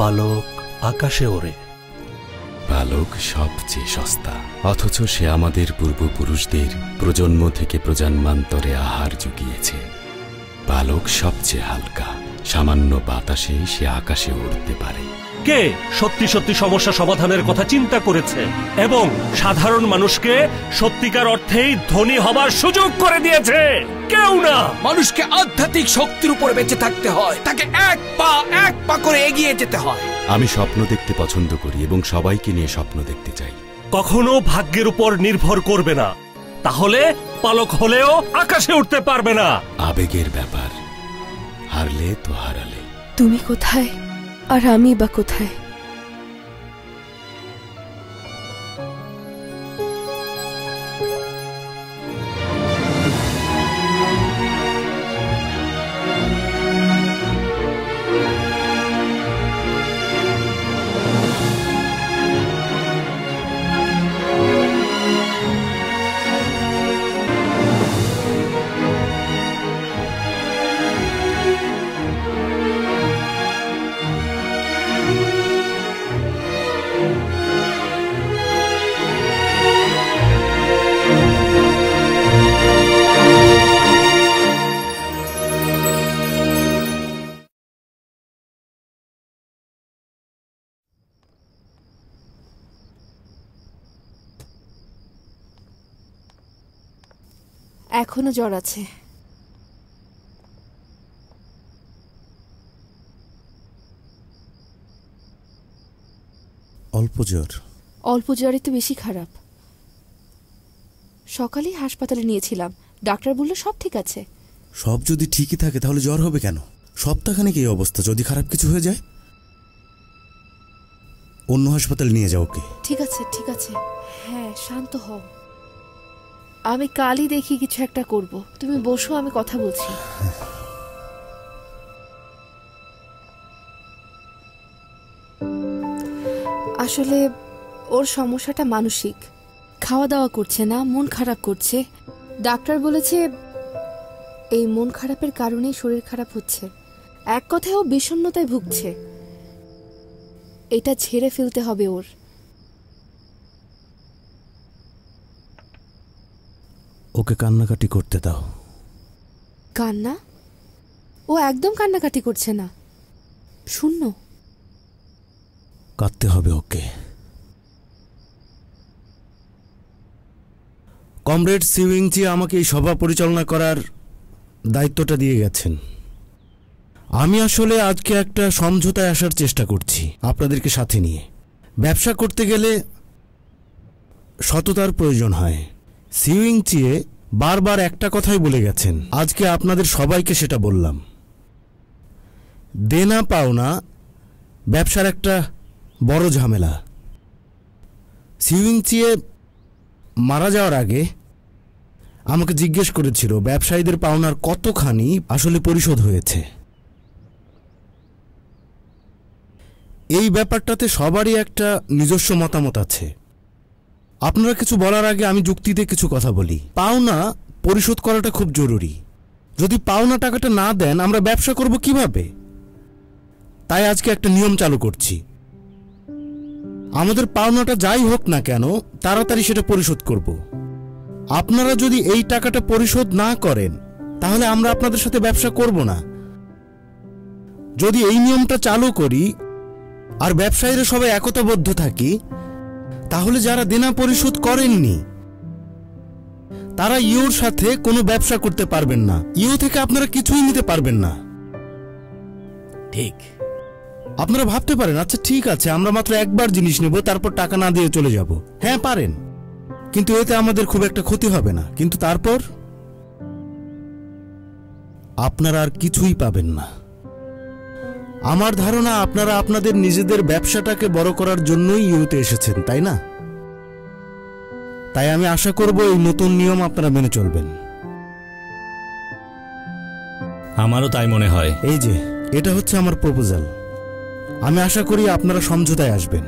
পালক আকাশে ওড়ে। পালক সবচেয়ে সস্তা, অথচ সে আমাদের পূর্বপুরুষদের প্রজন্ম থেকে প্রজন্মান্তরে আহার জুগিয়েছে। পালক সবচেয়ে হালকা, সামান্য বাতাসে সে আকাশে উড়তে পারে। কে সত্যি সত্যি সমস্যা সমাধানের কথা চিন্তা করেছে এবং সাধারণ মানুষকে সত্যিকার অর্থেই ধনী হবার সুযোগ করে দিয়েছে? কেউ না। মানুষকে আধ্যাত্মিক শক্তির উপর বেঁচে থাকতে হয়, তাকে এক পা করে এগিয়ে যেতে হয়। আমি স্বপ্ন দেখতে পছন্দ করি এবং সবাইকে নিয়ে স্বপ্ন দেখতে চাই। কখনো ভাগ্যের উপর নির্ভর করবে না, তাহলে পালক হলেও আকাশে উঠতে পারবে না। আবেগের ব্যাপার, হারলে তো হারালে। তুমি কোথায় আর আমি বা কোথায়? এখনো জ্বর আছে। অল্প জ্বর? অল্প জ্বরে তো বেশি খারাপ। সকালেই হাসপাতালে নিয়েছিলাম, ডাক্তার বলল সব ঠিক আছে। সব যদি ঠিকই থাকে তাহলে জ্বর হবে কেন? সপ্তাহখানেক এই অবস্থা, যদি খারাপ কিছু হয়ে যায় অন্য হাসপাতালে নিয়ে যাও। ওকে ঠিক আছে ঠিক আছে, হ্যাঁ শান্ত হও। আমি কালই দেখি কিছু একটা করব, তুমি বসো, আমি কথা বলছি। আসলে ওর সমস্যাটা মানসিক, খাওয়া দাওয়া করছে না, মন খারাপ করছে। ডাক্তার বলেছে এই মন খারাপের কারণেই শরীর খারাপ হচ্ছে। এক কথায় ও বিষণ্ণতায় ভুগছে, এটা ঝেড়ে ফেলতে হবে ওর। ওকে কান্নাকাটি করতে দাও। কান্না? ও একদম কান্নাকাটি করছে না, শূন্য। কাঁদতে হবে ওকে। কমরেড সিউইংচি আমাকে এই সভা পরিচালনা করার দায়িত্বটা দিয়ে গেছেন। আমি আসলে আজকে একটা সমঝোতায় আসার চেষ্টা করছি আপনাদেরকে সাথে নিয়ে। ব্যবসা করতে গেলে সততার প্রয়োজন হয়। সিউইংচিয়ে বারবার একটা কথাই বলে গেছেন, আজকে আপনাদের সবাইকে সেটা বললাম। দেনা পাওনা ব্যবসার একটা বড় ঝামেলা। সিউইংচিয়ে মারা যাওয়ার আগে আমাকে জিজ্ঞেস করেছিল ব্যবসায়ীদের পাওনার কতখানি আসলে পরিশোধ হয়েছে। এই ব্যাপারটাতে সবারই একটা নিজস্ব মতামত আছে। আপনারা কিছু বলার আগে আমি যুক্তিতে কিছু কথা বলি। পাওনা পরিশোধ করাটা খুব জরুরি। যদি পাওনা টাকাটা না দেন আমরা ব্যবসা করব কিভাবে? তাই আজকে একটা নিয়ম চালু করছি। আমাদের পাওনাটা যাই হোক না কেন তাড়াতাড়ি সেটা পরিশোধ করব। আপনারা যদি এই টাকাটা পরিশোধ না করেন তাহলে আমরা আপনাদের সাথে ব্যবসা করব না। যদি এই নিয়মটা চালু করি আর ব্যবসায়ীরা সবাই একতাবদ্ধ থাকি, তাহলে যারা দেনা পরিশোধ করেননি তারা ইউর সাথে কোনো ব্যবসা করতে পারবেন না। ইউ থেকে আপনারা কিছুই নিতে পারবেন না। ঠিক। আপনারা ভাবতে পারেন আচ্ছা ঠিক আছে আমরা মাত্র একবার জিনিস নেব তারপর টাকা না দিয়ে চলে যাব। হ্যাঁ পারেন, কিন্তু এতে আমাদের খুব একটা ক্ষতি হবে না। কিন্তু তারপর আপনারা আর কিছুই পাবেন না। আমার ধারণা আপনারা আপনাদের নিজেদের ব্যবসাটাকে বড় করার জন্যই ইউতে এসেছেন, তাই না? তাই আমি আশা করব এই নতুন নিয়ম আপনারা মেনে চলবেন। আমারও তাই মনে হয়। এই যে এটা হচ্ছে আমার প্রপোজাল। আমি আশা করি আপনারা সমঝোতায় আসবেন।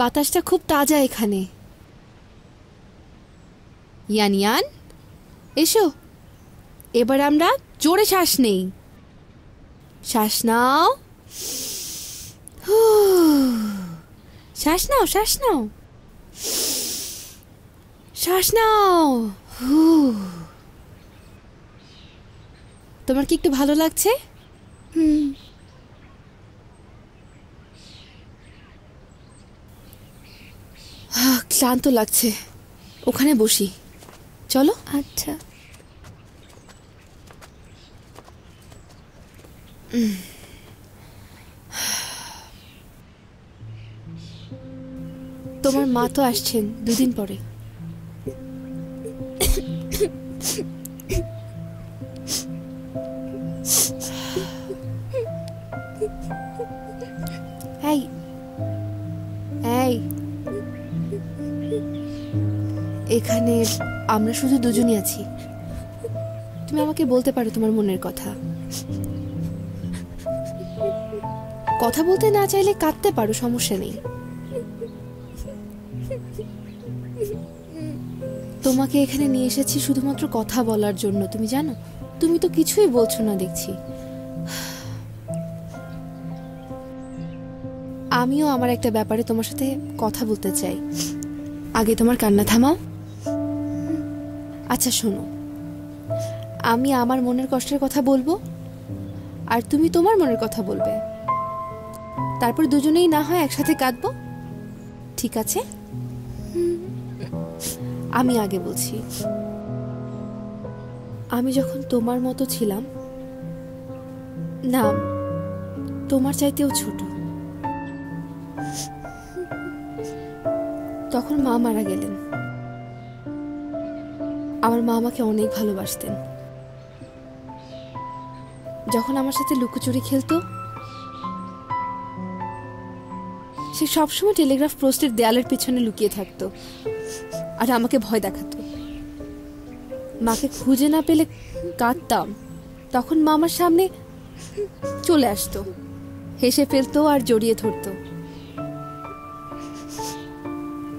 বাতাসটা খুব তাজা এখানে। ইয়ান ইয়ান, এসো, এবার আমরা জোরে শ্বাস নেই। শ্বাস নাও, শ্বাস নাও, শ্বাস নাও, শ্বাস নাও। তোমার কি একটু ভালো লাগছে? ক্লান্ত লাগছে, ওখানে বসি, চলো। আচ্ছা। তোমার মা তো আসছেন 2 দিন পরে। এই এই, এখানে আমরা শুধু দুজনই আছি। তুমি আমাকে বলতে পারো তোমার মনের কথা। কথা বলতে না চাইলে কাঁদতে পারো, সমস্যা নেই। তোমাকে এখানে নিয়ে এসেছি শুধুমাত্র কথা বলার জন্য, তুমি জানো? তুমি তো কিছুই বলছো না দেখছি। আমিও আমার একটা ব্যাপারে তোমার সাথে কথা বলতে চাই। আগে তোমার কান্না থামাও। আচ্ছা শোনো, আমি আমার মনের কষ্টের কথা বলবো আর তুমি তোমার মনের কথা বলবে, তারপর দুজনেই না হয় একসাথে কাঁদবো, ঠিক আছে? আমি আগে বলছি। আমি যখন তোমার মতো ছিলাম না, তোমার চাইতেও ছোট, তখন মা মারা গেলেন। আমার মা আমাকে অনেক ভালোবাসতেন। যখন আমার সাথে লুকোচুরি খেলতো, সে সবসময় টেলিগ্রাফ পোস্টের দেয়ালের পেছনে লুকিয়ে থাকতো আর আমাকে ভয় দেখাতো। মাকে খুঁজে না পেলে কাঁদতাম, তখন মা আমার সামনে চলে আসতো, হেসে ফেলতো আর জড়িয়ে ধরতো।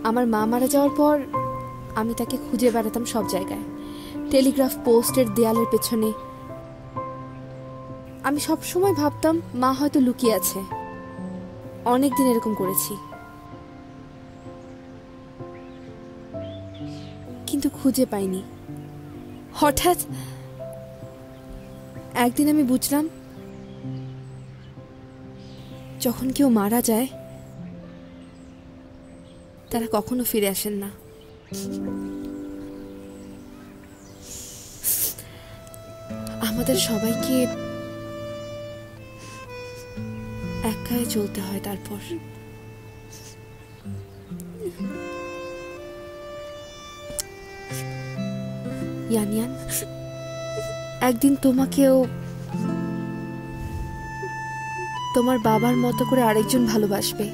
আমার মা মারা যাওয়ার পর আমি তাকে খুঁজে বেড়াতাম সব জায়গায়, টেলিগ্রাফ পোস্টের দেয়ালের পেছনে। আমি সব সময় ভাবতাম মা হয়তো লুকিয়ে আছে। অনেক দিন এরকম করেছি, কিন্তু খুঁজে পাইনি। হঠাৎ একদিন আমি বুঝলাম, যখন কেউ মারা যায় তারা কখনো ফিরে আসেন না। আমাদের সবাইকে একাই চলতে হয়। তারপর ইয়ান ইয়ান, একদিন তোমাকেও তোমার বাবার মতো করে আরেকজন ভালোবাসবে।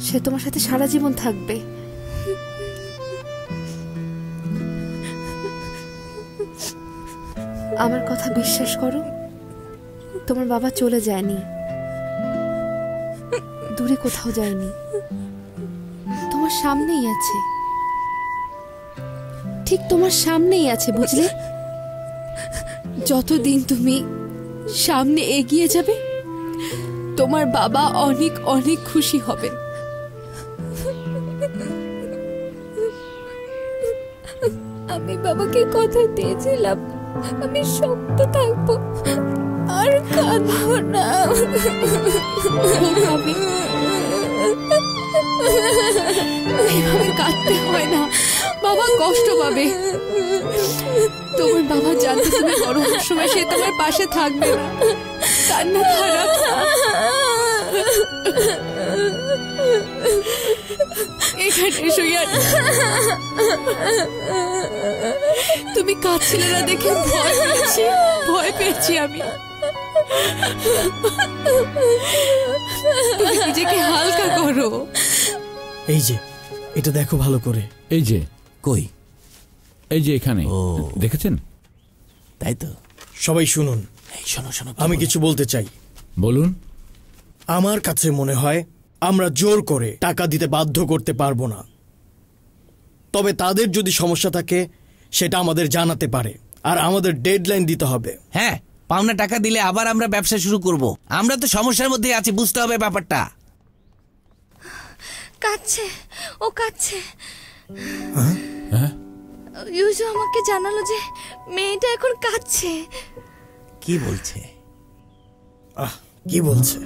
সে তোমার সাথে সারা জীবন থাকবে। আমার কথা বিশ্বাস করো, তোমার বাবা চলে যায়নি, দূরে কোথাও যায়নি, তোমার সামনেই আছে, ঠিক তোমার সামনেই আছে, বুঝলে? যতদিন তুমি সামনে এগিয়ে যাবে, তোমার বাবা অনেক অনেক খুশি হবে। আমি বাবাকে কথা দিয়েছিলাম আমি শক্ত থাকবো, আর কাঁদবো না। এইভাবে কাঁদতে হয় না, বাবা কষ্ট পাবে। তোমার বাবা জানতে তুমি বড় হওয়ার সময় সে তোমার পাশে থাকবে না। কান্না খারাপ। এখানে এসো ইয়ান। তুমি কাঁদছিলে না দেখে ভয় পেয়েছি আমি। তুমি নিজেকে হালকা করো। এই যে এটা দেখো ভালো করে। এই যে কই? এই যে এখানে, দেখেছেন? তাই তো। সবাই শুনুন। এই শোনো শোনো, আমি কিছু বলতে চাই। বলুন। আমার কাছে মনে হয় আমরা জোর করে টাকা দিতে বাধ্য করতে পারবো না, তবে তাদের যদি সমস্যা থাকে সেটা আমাদের জানাতে পারে, আর আমাদের ডেডলাইন দিতে হবে। হ্যাঁ, পাওনা টাকা দিলে আবার আমরা ব্যবসা শুরু করব। আমরা তো সমস্যার মধ্যে আছি, বুঝতে হবে ব্যাপারটা। কাঁদছে, ও কাঁদছে। ইউজু আমাকে জানালো যে মেয়েটা এখন কাঁদছে। কি বলছে? কি বলছে?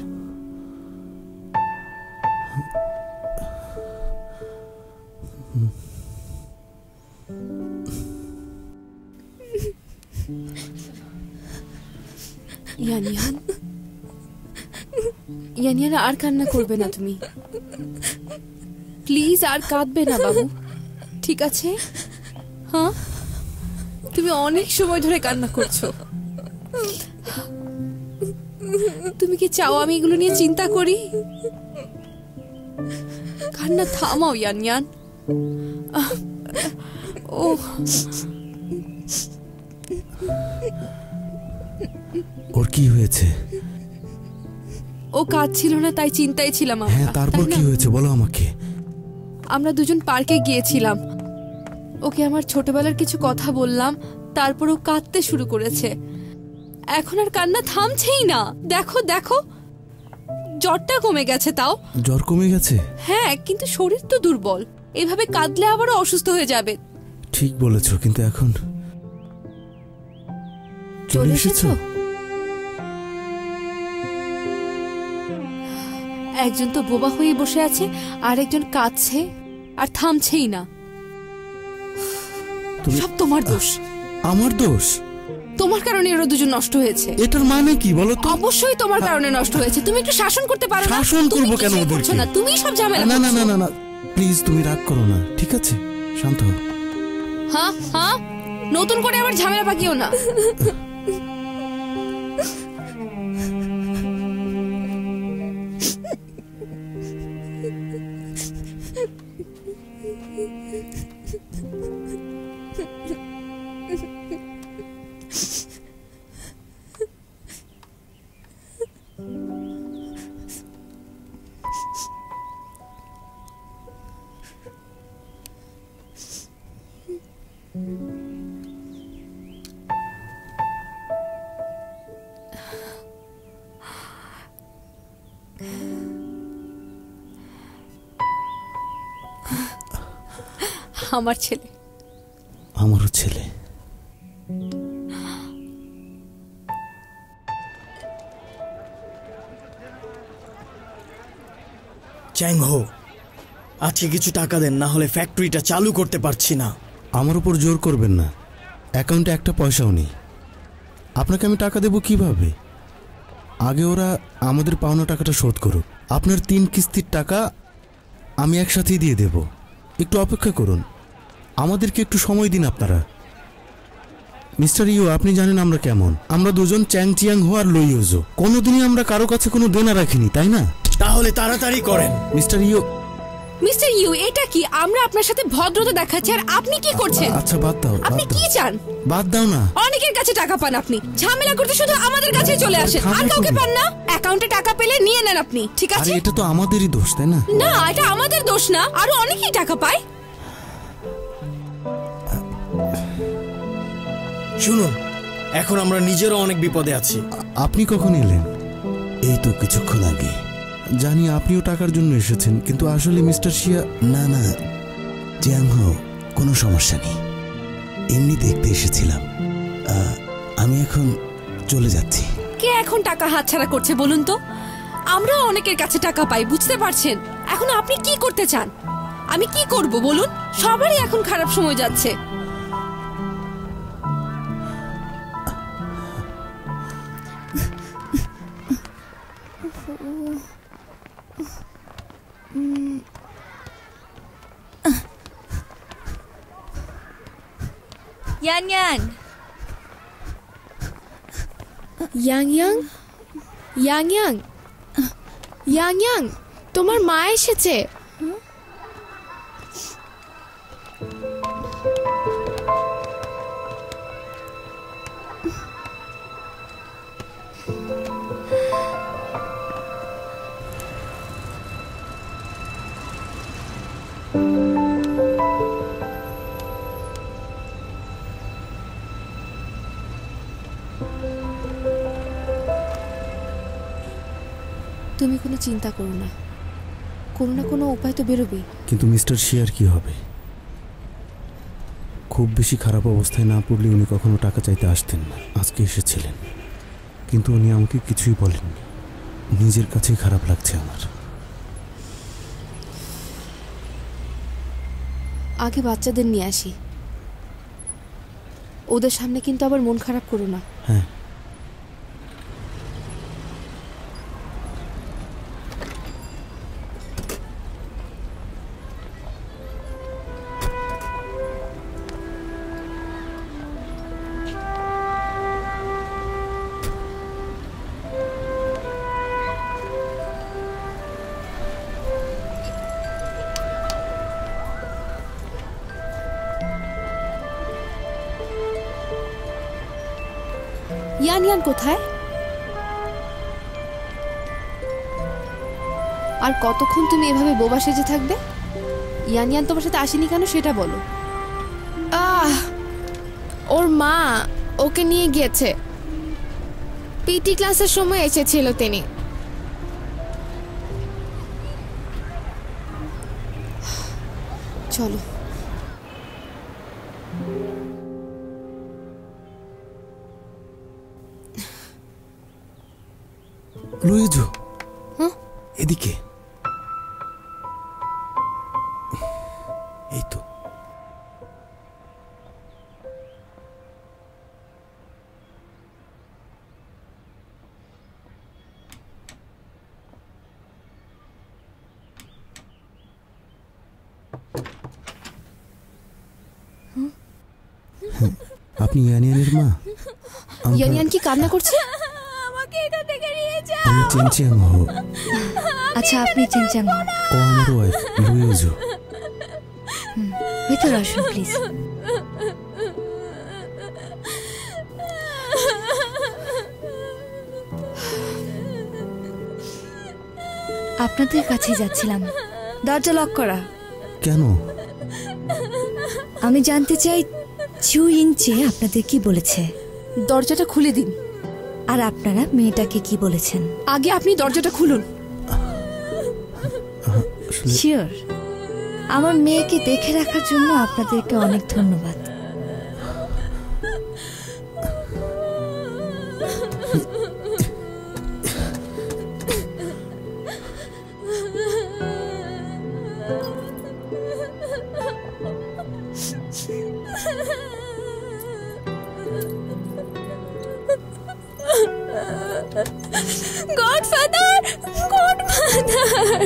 ইয়ানিয়ান, ইয়ানিয়ান আর কান্না করবে না তুমি, প্লিজ আর কাঁদবে না বাবু, ঠিক আছে? হ্যাঁ, তুমি অনেক সময় ধরে কান্না করছো। তুমি কি চাও আমি এগুলো নিয়ে চিন্তা করি? কান্না থামাও ইয়ানিয়ান। ও ওর কি হয়েছে? ও কাঁদছিল না, তাই চিন্তায় ছিলাম আমরা। হ্যাঁ, তারপর কি হয়েছে বলো আমাকে। আমরা দুজন পার্কে গিয়েছিলাম, ওকে আমার ছোটবেলার কিছু কথা বললাম, তারপর ও কাঁদতে শুরু করেছে। এখন আর কান্না থামছেই না। দেখো দেখো, জ্বরটা কমে গেছে। তাও জ্বর কমে গেছে? হ্যাঁ, কিন্তু শরীর তো দুর্বল, এভাবে কাঁদলে আবারও অসুস্থ হয়ে যাবে। ঠিক বলেছো, কিন্তু এখন চলে এসেছো? একজন তো বোবা হয়ে বসে আছে, আর একজন কাঁদছে আর থামছেই না। সব তোমার দোষ। আমার দোষ? তোমার কারণে এরা দুজন নষ্ট হয়েছে। এটার মানে কি বলো তো? অবশ্যই তোমার কারণে নষ্ট হয়েছে। তুমি একটু শাসন করতে পারো না? শাসন করব কেন ওদেরকে? না, তুমি সব ঝামেলা না করছো। না না না, প্লিজ তুমি রাগ করো না, ঠিক আছে? শান্ত হও। হ্যাঁ হ্যাঁ, নতুন করে আবার ঝামেলা পাকিও না। আমার ছেলে। আমারও ছেলে। চ্যাং হো, আজকে কিছু টাকা দেন, না হলে ফ্যাক্টরিটা চালু করতে পারছি না। আমার উপর জোর করবেন না, অ্যাকাউন্টে একটা পয়সাও নেই। আপনাকে আমি টাকা দেব কিভাবে? আগে ওরা আমাদের পাওনা টাকাটা শোধ করুক, আপনার 3 কিস্তির টাকা আমি একসাথেই দিয়ে দেব। একটু অপেক্ষা করুন, আমাদেরকে একটু সময় দিন আপনারা। মিস্টার ইউ, আপনি জানেন আমরা কেমন। আমরা দুজন চ্যাং চিয়াং হো আর লুইউজো, কোনোদিনই আমরা কারো কাছে কোনো দেনা রাখিনি, তাই না? তাহলে তাড়াতাড়ি করেন। Mister you. মিস্টার ইউ, এটা কি? আমরা আপনার সাথে ভদ্রতা দেখাচ্ছি, আর আপনি কি করছেন? আচ্ছা বাদ দাও। আপনি কি চান? বাদ দাও না। অনেকের কাছে টাকা পান আপনি, ঝামেলা করতে শুধু আমাদের কাছে চলে আসেন, আর কাউকে পান না। অ্যাকাউন্টে টাকা পেলে নিয়ে নেন আপনি, ঠিক আছে? আরে এটা তো আমাদেরই দোষ, তাই না? না, এটা আমাদের দোষ না, আরো অনেকেই টাকা পায়। শুনুন, এখন আমরা নিজেরও অনেক বিপদে আছি। আপনি কখন এলেন? এই তো কিছুক্ষণ আগে। জানি আপনিও টাকার জন্য এসেছেন, কিন্তু আসলে মিস্টার শিয়া। না না চ্যাং হো, কোনো সমস্যা নেই, এমনি দেখতে এসেছিলাম। আমি এখন চলে যাচ্ছি। কে এখন টাকা হাতছাড়া করছে বলুন তো? আমরা অনেকের কাছে টাকা পাই, বুঝতে পারছেন? এখন আপনি কি করতে চান? আমি কি করব বলুন? সবারই এখন খারাপ সময় যাচ্ছে। Young young, young young, young young, young young, তোমার মা এসেছে। তুমি কোনো চিন্তা করো না, কোনো না কোনো উপায় তো বেরোবেই। কিন্তু মিস্টার শিয়ার কি হবে? খুব বেশি খারাপ অবস্থায় না পড়লে উনি কখনো টাকা চাইতে আসতেন না। আজকে এসেছিলেন, কিন্তু উনি আমাকে কিছুই বলেননি। নিজের কাছেই খারাপ লাগছে আমার। আগে বাচ্চাদের নিয়ে আসি, ওদের সামনে কিন্তু আবার মন খারাপ করো না। হ্যাঁ, ইয়ান ইয়ান কোথায়? আর কতক্ষণ তুমি এভাবে বোবা সেজে থাকবে? ইয়ান ইয়ান তোমার সাথে আসেনি কেন সেটা বলো। ওর মা ওকে নিয়ে গিয়েছে, পিটি ক্লাসের সময় এসেছিল তিনি। চলো। লুইজু, এদিকে। এই তো। আপনি ইয়ানিয়ানের মা? ইয়ানিয়ান কি কান্না করছে? আমাকে এখান থেকে নিয়ে যাও। আমি চেনচিয়াং হো। আচ্ছা, আপনি চেনচিয়াং হো। ও আমার ওয়াইফ লুইজু। ভেতর আসুন প্লিজ। আপনাদের কাছে যাচ্ছিলাম। দরজা লক করা। কেন? আমি জানতে চাই চু ইঞ্চে আপনাদের কি বলেছে। দরজাটা খুলে দিন। আর আপনারা মেয়েটাকে কি বলেছেন? আগে আপনি দরজাটা খুলুন। শিওর। আমার মেয়েকে দেখে রাখার জন্য আপনাদেরকে অনেক ধন্যবাদ। Godfather, godfather.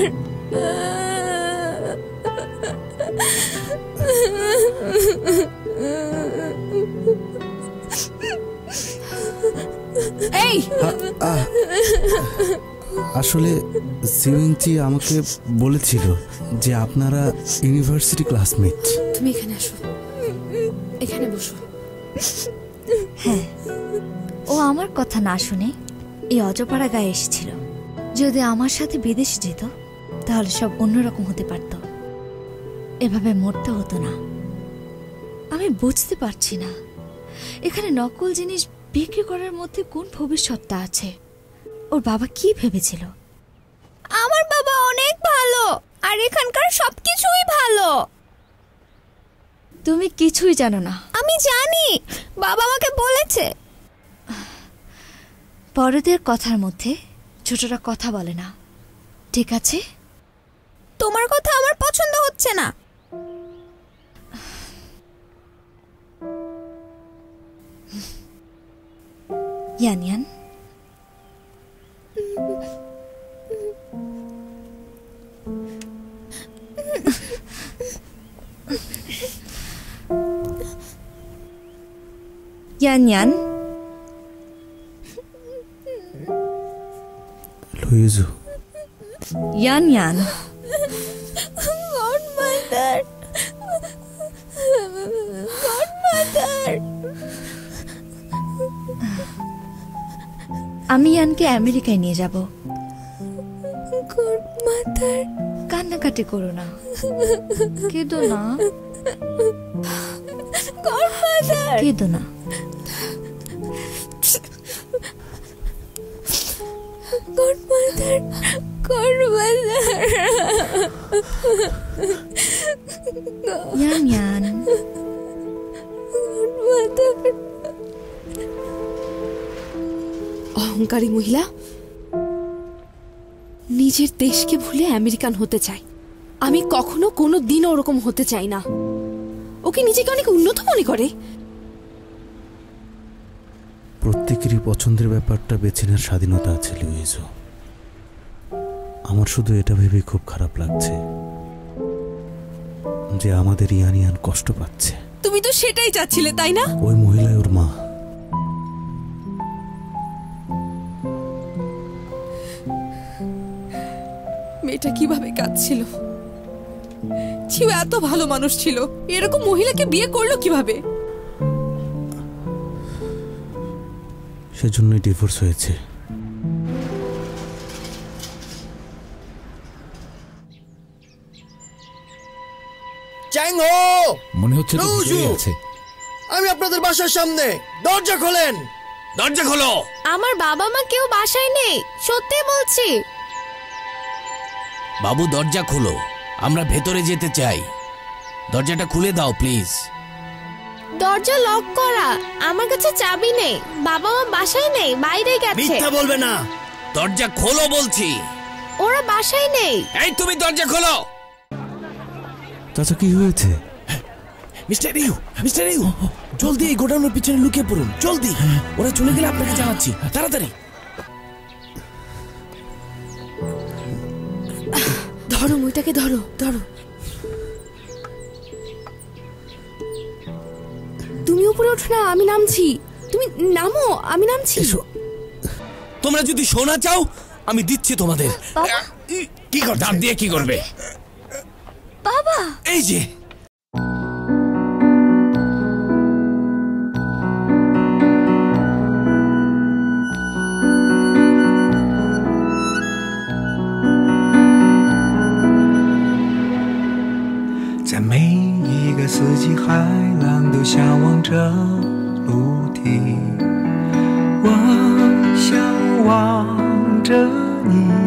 এই, আসলে সিউইংচি আমাকে বলেছিল যে আপনারা ইউনিভার্সিটি ক্লাসমেট। তুমি এখানে আসো, এখানে বসো। হ্যাঁ, ও আমার কথা না শুনে এই অজপাড়া গায়ে এসেছিল। যদি আমার সাথে বিদেশে যেত তাহলে সব অন্যরকম হতে পারত, এভাবে মরতে হতো না। আমি বুঝতে পারছি না এখানে নকল জিনিস বিক্রি করার মধ্যে কোন ভবিষ্যৎটা আছে। ওর বাবা কি ভেবেছিল? আমার বাবা অনেক ভালো, আর এখানকার সবকিছুই ভালো। তুমি কিছুই জানো না। আমি জানি, বাবা আমাকে বলেছে। বড়দের কথার মধ্যে ছোটরা কথা বলে না, ঠিক আছে? তোমার কথা আমার পছন্দ হচ্ছে না। ইয়ান ইয়ান, ইয়ান ইয়ান, লুইজু, ইয়ান ইয়ান। Godmother, godmother. আমি ইয়ানকে আমেরিকায় নিয়ে যাব। গডমাদার, কান্নাকাটি করো না, কেঁদো না, গডমাদার। কেঁদো না। গডমাদার গডমাদার ইয়ান ইয়ান গডমাদার। অহংকারী মহিলা নিজের দেশকে ভুলে আমেরিকান হতে চায়। আমি কখনো কোনো দিন ওরকম হতে চাই না। ওকে নিজেকে অনেক উন্নত মনে করে। প্রত্যেকেরই পছন্দের ব্যাপারটা বেছে নেওয়ার স্বাধীনতা আছে লুইজো। আমার শুধু এটা ভেবে খুব খারাপ লাগছে যে আমাদের ইয়ান কষ্ট পাচ্ছে। তুমি তো সেটাই চাচ্ছিলে, তাই না? ওই মহিলায় ওর মা। মেয়েটা কিভাবে কাঁদছিল। ছিও এত ভালো মানুষ ছিল, এরকম মহিলাকে বিয়ে করলো কিভাবে? সেজন্যই ডিভোর্স হয়েছে। চ্যাংহো, মনে হচ্ছে তো লুজু, ভিতরেই আছে। আমি আপনাদের বাসার সামনে। দরজা খোলেন। দরজা খোলো। আমার বাবা মা কেউ বাসায় নেই, সত্যি বলছি। বাবু দরজা খোলো, আমরা ভেতরে যেতে চাই। দরজাটা খুলে দাও প্লিজ। দরজা লক করা, আমার কাছে চাবি নেই। বাবা মা বাসায় নেই, বাইরে গেছে। মিথ্যা বলবে না। দরজা খোলো বলছি। ওরা বাসায় নেই। এই তুমি দরজা খোলো। চাচা কি হয়েছে? মিস্টার ইউ, জলদি এই গোডাউনের পিছনে লুকিয়ে পড়ুন, জলদি। ওরা চলে গেলে আপনাকে জানাচ্ছি, তাড়াতাড়ি। ধরো মুইটাকে, ধরো ধরো। তুমি উপরে ওঠো না, আমি নামছি। তুমি নামো, আমি নামছি। তোমরা যদি সোনা চাও আমি দিচ্ছি তোমাদের। কি করবে? দাঁত দিয়ে কি করবে? বাবা, এই যে在每一个四季，海浪都向往着陆地。我向往着你。